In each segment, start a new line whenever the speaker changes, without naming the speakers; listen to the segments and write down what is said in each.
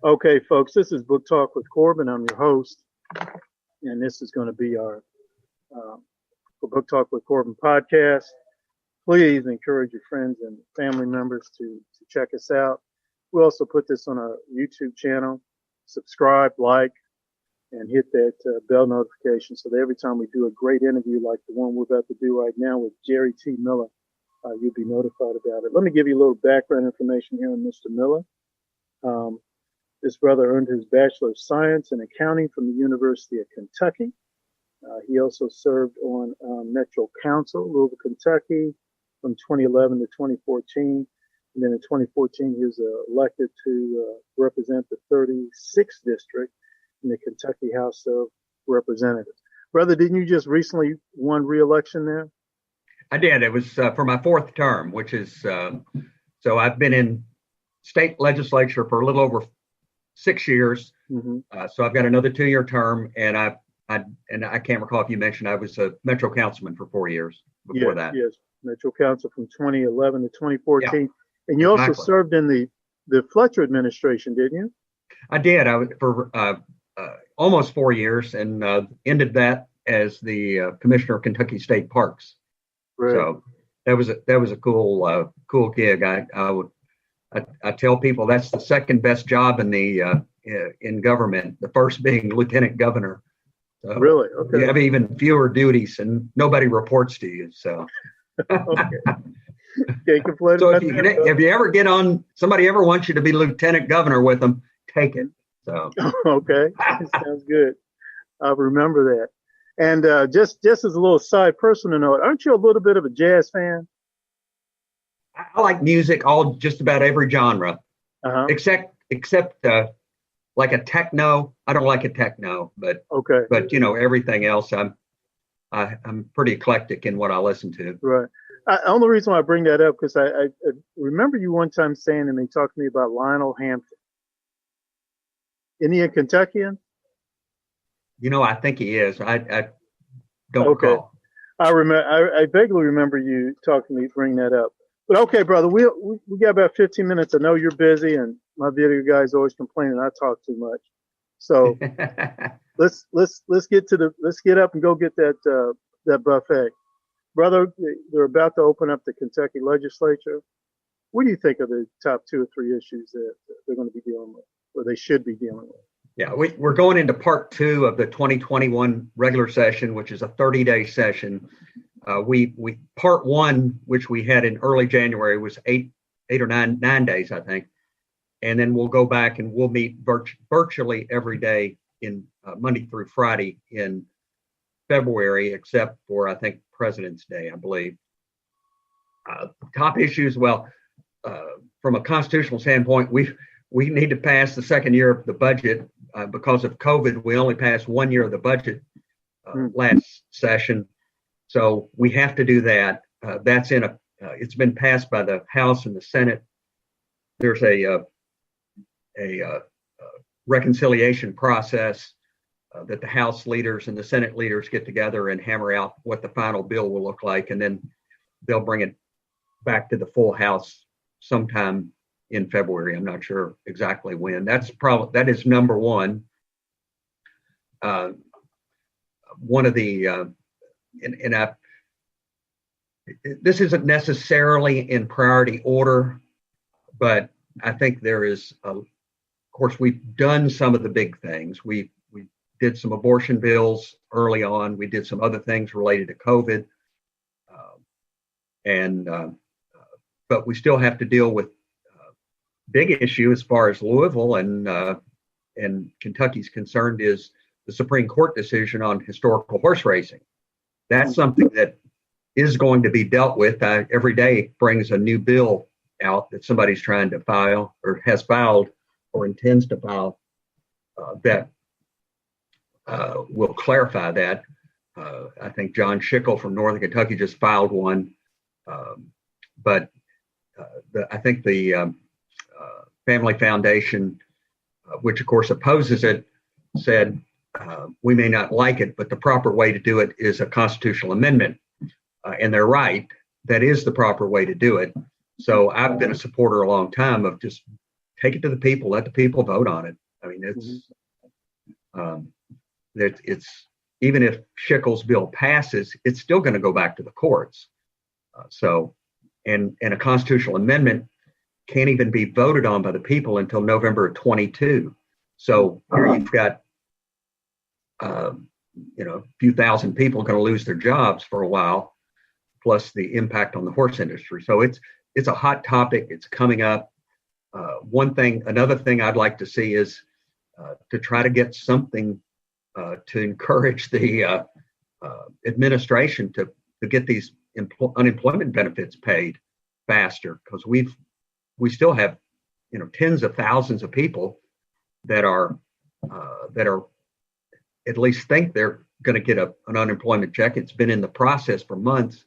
Okay, folks, this is Book Talk with Corbin. I'm your host, and this is going to be our Book Talk with Corbin podcast. Please encourage your friends and family members to check us out. We also put this on our YouTube channel. Subscribe, like, and hit that bell notification so that every time we do a great interview like the one we're about to do right now with Jerry T. Miller, you'll be notified about it. Let me give you a little background information here on Mr. Miller. This brother earned his Bachelor of Science in Accounting from the University of Kentucky. He also served on Metro Council, Louisville, Kentucky, from 2011 to 2014. And then in 2014, he was elected to represent the 36th district in the Kentucky House of Representatives. Brother, didn't you just recently won re-election there?
I did. It was for my fourth term, which is, so I've been in state legislature for a little over 6 years. Mm-hmm. So I've got another 2-year term, and I can't recall if you mentioned I was a Metro Councilman for 4 years before that. Yes,
Metro Council from 2011 to 2014. Yeah, and you also served in the Fletcher administration, didn't you?
I did. I was for almost 4 years, and ended that as the Commissioner of Kentucky State Parks. Right. So that was a cool gig. I tell people that's the second best job in government. The first being lieutenant governor. So
really? Okay.
You have even fewer duties, and nobody reports to you. So.
Okay. Can't complain.
So if you ever get on, somebody ever wants you to be lieutenant governor with them, take it. So.
Okay, sounds good. I'll remember that. And just as a little side personal note, aren't you a little bit of a jazz fan?
I like music, just about every genre, except like a techno. I don't like a techno, but okay. But everything else, I'm pretty eclectic in what I listen to.
Right. The only reason why I bring that up because I remember you one time saying, and they talked to me about Lionel Hampton. Isn't he a Kentuckian?
I think he is. I don't recall.
I vaguely remember you talking to me, bring that up. But okay, brother, we got about 15 minutes. I know you're busy, and my video guys always complaining I talk too much. So let's get up and go get that buffet, brother. They're about to open up the Kentucky legislature. What do you think are the top 2 or 3 issues that they're going to be dealing with, or they should be dealing with?
Yeah, we're going into part 2 of the 2021 regular session, which is a 30-day session. We part 1, which we had in early January, was 8 or 9 days, I think. And then we'll go back and we'll meet virtually every day in Monday through Friday in February, except for, I think, President's Day, I believe. Top issues, well, from a constitutional standpoint, we need to pass the second year of the budget. Because of COVID, we only passed 1 year of the budget last session. So we have to do that. That's it's been passed by the House and the Senate. There's a reconciliation process that the House leaders and the Senate leaders get together and hammer out what the final bill will look like. And then they'll bring it back to the full House sometime in February. I'm not sure exactly when. That is number one. One of the this isn't necessarily in priority order, but I think there is. Of course, we've done some of the big things. We did some abortion bills early on. We did some other things related to COVID, but we still have to deal with big issue as far as Louisville and Kentucky's concerned is the Supreme Court decision on historical horse racing. That's something that is going to be dealt with. Every day brings a new bill out that somebody's trying to file or has filed or intends to file that will clarify that. I think John Schickel from Northern Kentucky just filed one, but I think the Family Foundation, which of course opposes it, said we may not like it, but the proper way to do it is a constitutional amendment. And they're right. That is the proper way to do it. So I've been a supporter a long time of just take it to the people, let the people vote on it. I mean, it's even if Schickel's bill passes, it's still going to go back to the courts. And a constitutional amendment can't even be voted on by the people until November of 22. So here you've got, a few thousand people going to lose their jobs for a while, plus the impact on the horse industry. So it's a hot topic. It's coming up. Another thing I'd like to see is to try to get something to encourage the administration to get these unemployment benefits paid faster, because we still have tens of thousands of people that are at least think they're going to get an unemployment check. It's been in the process for months.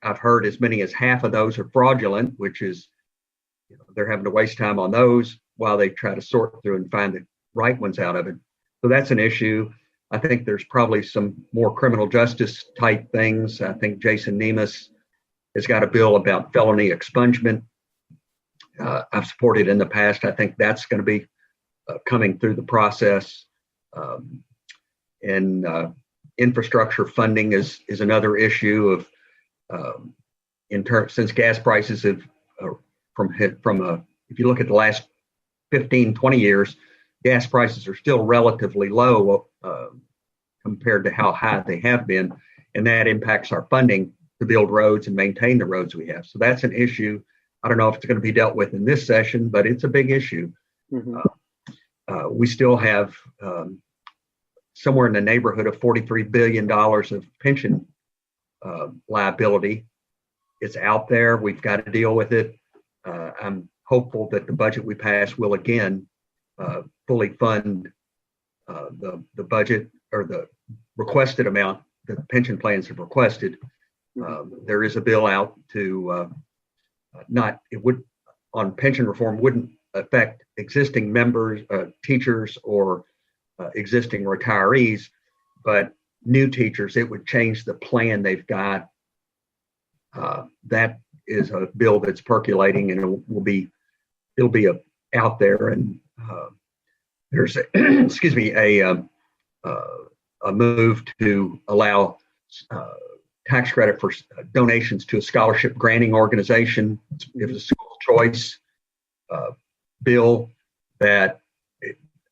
I've heard as many as half of those are fraudulent, which is they're having to waste time on those while they try to sort through and find the right ones out of it. So that's an issue. I think there's probably some more criminal justice type things. I think Jason Nemus has got a bill about felony expungement. I've supported in the past. I think that's going to be coming through the process. And infrastructure funding is another issue of since gas prices have if you look at the last 15, 20 years, gas prices are still relatively low compared to how high they have been. And that impacts our funding to build roads and maintain the roads we have. So that's an issue. I don't know if it's going to be dealt with in this session, but it's a big issue. Mm-hmm. We still have somewhere in the neighborhood of $43 billion of pension liability. It's out there. We've got to deal with it. I'm hopeful that the budget we pass will again fully fund the budget or the requested amount that the pension plans have requested. There is a bill out to on pension reform wouldn't affect existing members, teachers, or existing retirees, but new teachers, it would change the plan they've got. That is a bill that's percolating, and it'll be out there. And there's a move to allow tax credit for donations to a scholarship granting organization. It's a school choice bill that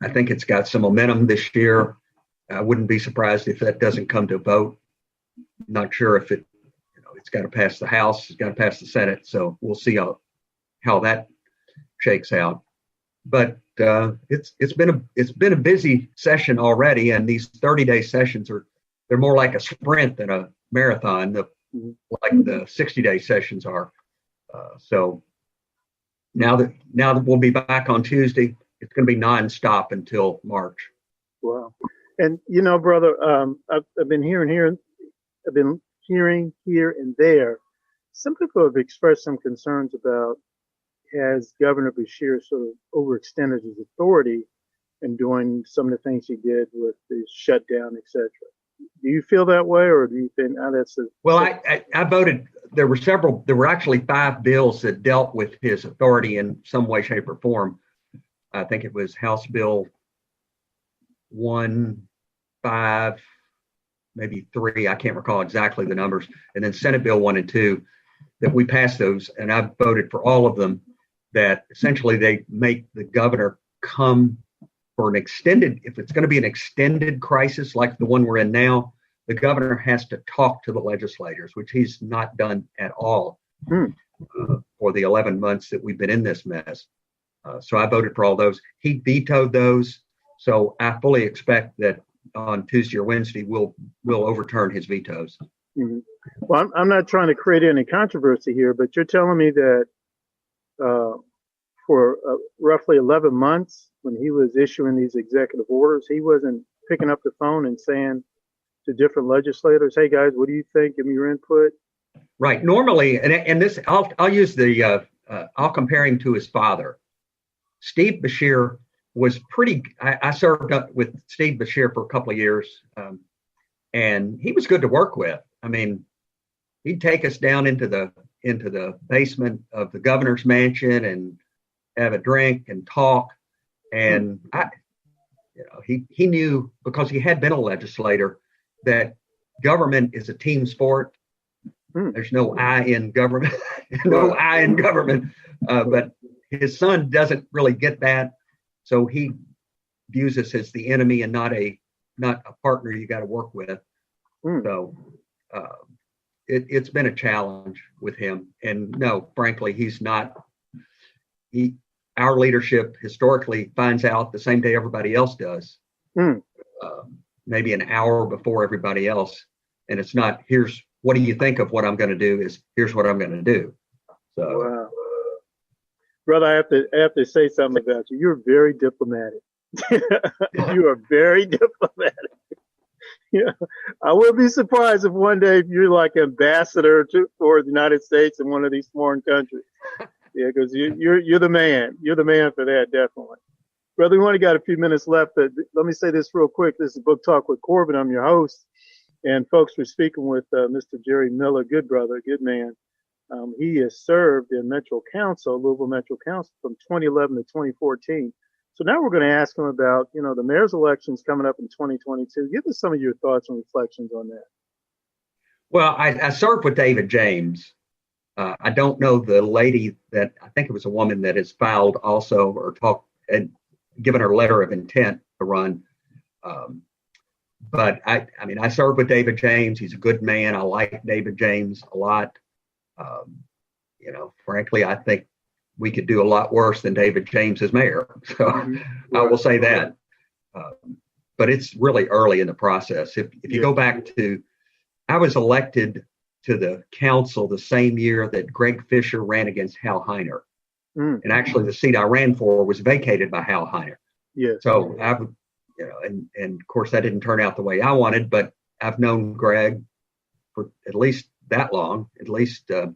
I think it's got some momentum this year. I wouldn't be surprised if that doesn't come to a vote. Not sure if it's got to pass the House, it's got to pass the Senate. So we'll see how that shakes out. But it's been a busy session already, and these 30-day sessions they're more like a sprint than a marathon, like the 60-day sessions are. So now that we'll be back on Tuesday, it's going to be nonstop until March.
Wow. And brother, I've been hearing here and there. Some people have expressed some concerns about, has Governor Beshear sort of overextended his authority in doing some of the things he did with the shutdown, etc. Do you feel that way, or do you think that's
well? I voted. There were actually 5 bills that dealt with his authority in some way, shape, or form. I think it was House Bill 1, 5, maybe 3. I can't recall exactly the numbers, and then Senate Bill 1 and 2 that we passed those, and I voted for all of them. That essentially they make the governor come for an extended, if it's going to be an extended crisis like the one we're in now, the governor has to talk to the legislators, which he's not done at all for the 11 months that we've been in this mess. So I voted for all those. He vetoed those. So I fully expect that on Tuesday or Wednesday, we'll overturn his vetoes.
Mm-hmm. Well, I'm not trying to create any controversy here, but you're telling me that for roughly 11 months, when he was issuing these executive orders, he wasn't picking up the phone and saying to different legislators, "Hey guys, what do you think? Give me your input."
Right. Normally, and this, I'll use I'll compare him to his father. Steve Beshear was I served up with Steve Beshear for a couple of years, and he was good to work with. I mean, he'd take us down into the basement of the governor's mansion and have a drink and talk. And he knew, because he had been a legislator, that government is a team sport. There's no I in government, but his son doesn't really get that. So he views us as the enemy and not a partner you got to work with. So it's been a challenge with him. And no, frankly, he's not. Our leadership historically finds out the same day everybody else does, maybe an hour before everybody else. And it's not, what do you think of what I'm going to do? Is here's what I'm going to do. So,
wow. Brother, I have to say something about you. You're very diplomatic. You are very diplomatic. I would be surprised if one day if you're like ambassador for the United States in one of these foreign countries. Yeah, because you're the man. You're the man for that, definitely. Brother, we only got a few minutes left, but let me say this real quick. This is Book Talk with Corbin. I'm your host. And folks, we're speaking with Mr. Jerry Miller, good brother, good man. He has served in Metro Council, Louisville Metro Council, from 2011 to 2014. So now we're going to ask him about, the mayor's elections coming up in 2022. Give us some of your thoughts and reflections on that.
Well, I served with David James. I don't know the lady that, I think it was a woman that has filed also or talked and given her letter of intent to run. But I served with David James. He's a good man. I like David James a lot. Frankly, I think we could do a lot worse than David James as mayor. So I will say that. But it's really early in the process. If you go back to, I was elected to the council the same year that Greg Fisher ran against Hal Heiner. And actually the seat I ran for was vacated by Hal Heiner.
Yes.
So I would, and of course that didn't turn out the way I wanted, but I've known Greg for at least that long, at least a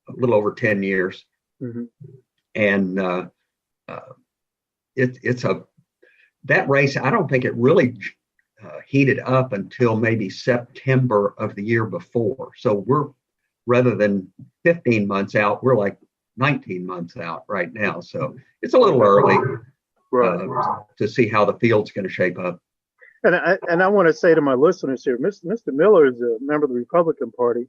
little over 10 years. And that race, I don't think it really heated up until maybe September of the year before. So we're, rather than 15 months out, we're like 19 months out right now. So it's a little early to see how the field's going to shape up.
And I want to say to my listeners here, Mr. Miller is a member of the Republican Party.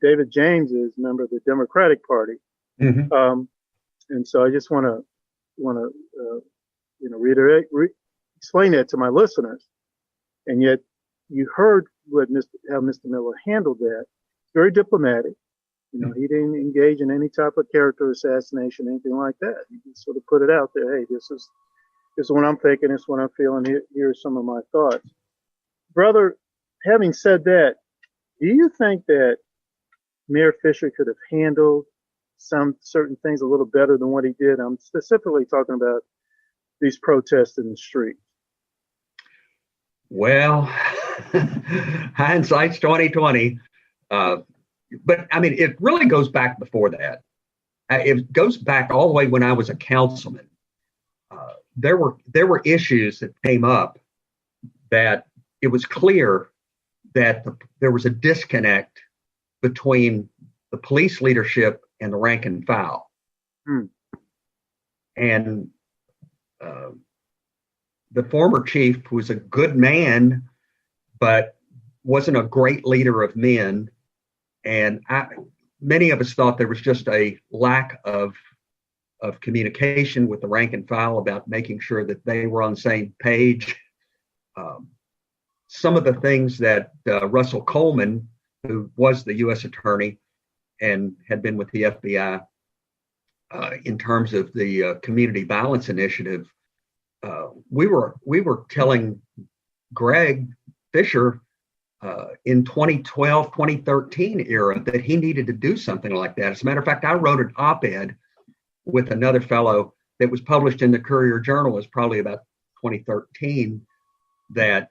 David James is a member of the Democratic Party. And so I just want to reiterate, explain that to my listeners. And yet you heard how Mr. Miller handled that. Very diplomatic. He didn't engage in any type of character assassination, anything like that. He just sort of put it out there. Hey, this is what I'm thinking. This is what I'm feeling. Here's some of my thoughts. Brother, having said that, do you think that Mayor Fisher could have handled some certain things a little better than what he did? I'm specifically talking about these protests in the street.
Well, hindsight's 2020. But it really goes back before that. It goes back all the way when I was a councilman. There were issues that came up that it was clear that there was a disconnect between the police leadership and the rank and file. And the former chief was a good man, but wasn't a great leader of men. And many of us thought there was just a lack of communication with the rank and file about making sure that they were on the same page. Some of the things that Russell Coleman, who was the U.S. attorney and had been with the FBI in terms of the community violence initiative, we were telling Greg Fisher in 2012, 2013 era that he needed to do something like that. As a matter of fact, I wrote an op-ed with another fellow that was published in the Courier Journal. It was probably about 2013 that,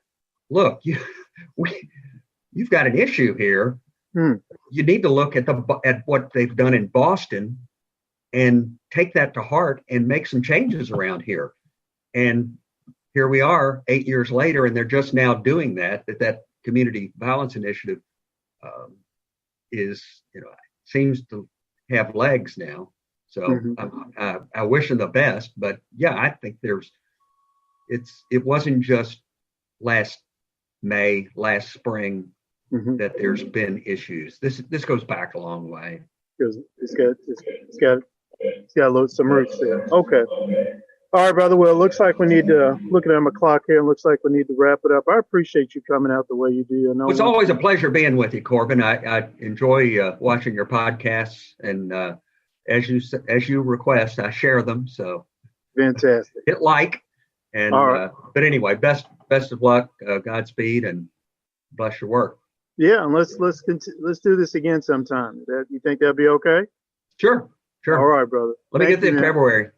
look, you've got an issue here. You need to look at what they've done in Boston and take that to heart and make some changes around here. And here we are 8 years later, and they're just now doing that community violence initiative seems to have legs now. So I wish them the best, but yeah, I think it wasn't just last May, last spring that there's been issues. This goes back a long way.
Because it's got some roots there. Okay. All right, brother. Well, it looks like we need to, looking at my clock here, it looks like we need to wrap it up. I appreciate you coming out the way you do.
It's always a pleasure being with you, Corbin. I enjoy watching your podcasts, and as you request, I share them. So
fantastic.
Hit like, and
all right.
But anyway, best of luck, Godspeed, and bless your work.
Yeah, and let's do this again sometime. You think that'd be okay?
Sure.
All right, brother.
Let me get there in February.